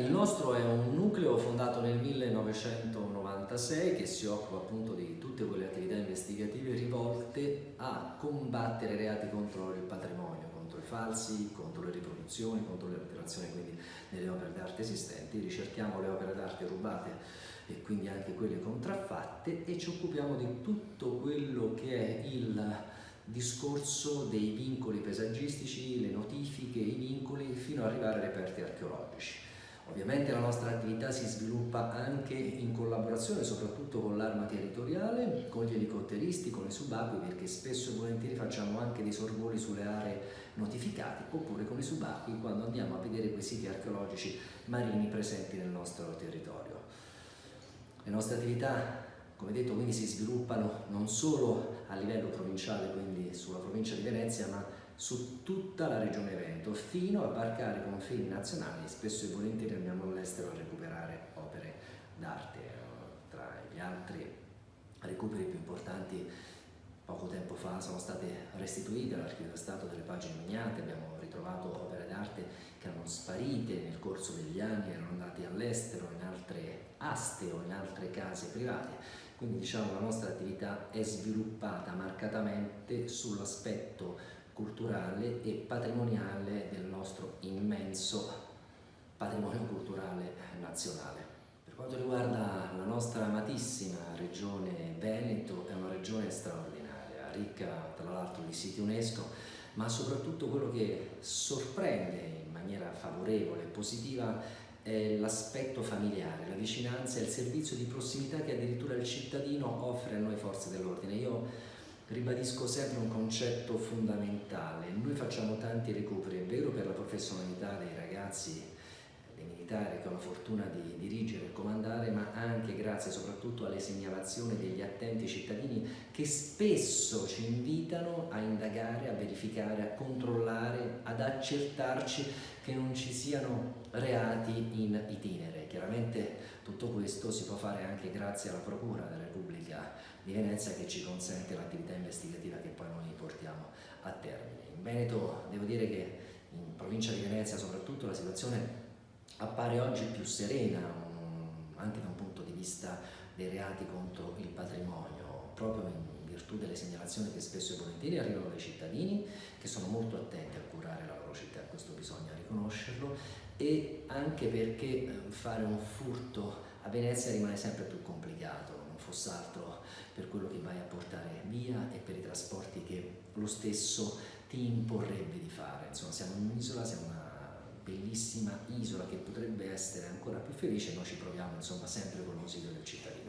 il nostro è un nucleo fondato nel 1996 che si occupa appunto di tutte quelle attività investigative rivolte a combattere reati contro il patrimonio, contro i falsi, contro le riproduzioni, contro le alterazioni quindi delle opere d'arte esistenti. Ricerchiamo le opere d'arte rubate e quindi anche quelle contraffatte e ci occupiamo di tutto quello che è il discorso dei vincoli paesaggistici, le notifiche, i vincoli fino ad arrivare ai reperti archeologici. Ovviamente la nostra attività si sviluppa anche in collaborazione soprattutto con l'Arma Territoriale, con gli elicotteristi, con i subacquei, perché spesso e volentieri facciamo anche dei sorvoli sulle aree notificate, oppure con i subacquei quando andiamo a vedere quei siti archeologici marini presenti nel nostro territorio. Le nostre attività, come detto, quindi si sviluppano non solo a livello provinciale, quindi sulla provincia di Venezia, ma su tutta la regione Veneto, fino a varcare i confini nazionali. Spesso e volentieri andiamo all'estero a recuperare opere d'arte. Tra gli altri recuperi più importanti, poco tempo fa sono state restituite all'Archivio dello Stato delle pagine miniate, abbiamo ritrovato opere d'arte che erano sparite nel corso degli anni, erano andate all'estero, in altre aste o in altre case private. Quindi diciamo la nostra attività è sviluppata marcatamente sull'aspetto culturale e patrimoniale del nostro immenso patrimonio culturale nazionale. Per quanto riguarda la nostra amatissima regione Veneto, è una regione straordinaria, ricca tra l'altro di siti UNESCO, ma soprattutto quello che sorprende in maniera favorevole e positiva è l'aspetto familiare, la vicinanza e il servizio di prossimità che addirittura il cittadino offre a noi forze dell'ordine. Io ribadisco sempre un concetto fondamentale: noi facciamo tanti recuperi, è vero, per la professionalità dei ragazzi, dei militari che ho la fortuna di dirigere e comandare, ma anche grazie soprattutto alle segnalazioni degli attenti cittadini che spesso ci invitano a indagare, a verificare, a controllare, ad accertarci che non ci siano reati in itinere. Chiaramente tutto questo si può fare anche grazie alla Procura della Repubblica di Venezia, che ci consente l'attività investigativa che poi noi portiamo a termine. In Veneto devo dire che in provincia di Venezia soprattutto la situazione appare oggi più serena, anche da un punto di vista dei reati contro il patrimonio, proprio in virtù delle segnalazioni che spesso e volentieri arrivano dai cittadini, che sono molto attenti a curare la loro città, questo bisogna riconoscerlo, e anche perché fare un furto a Venezia rimane sempre più complicato, non fosse altro per quello che vai a portare via e per i trasporti che lo stesso ti imporrebbe di fare. Insomma, siamo in un'isola, siamo una bellissima isola che potrebbe essere ancora più felice e noi ci proviamo insomma sempre con l'ausilio del cittadino.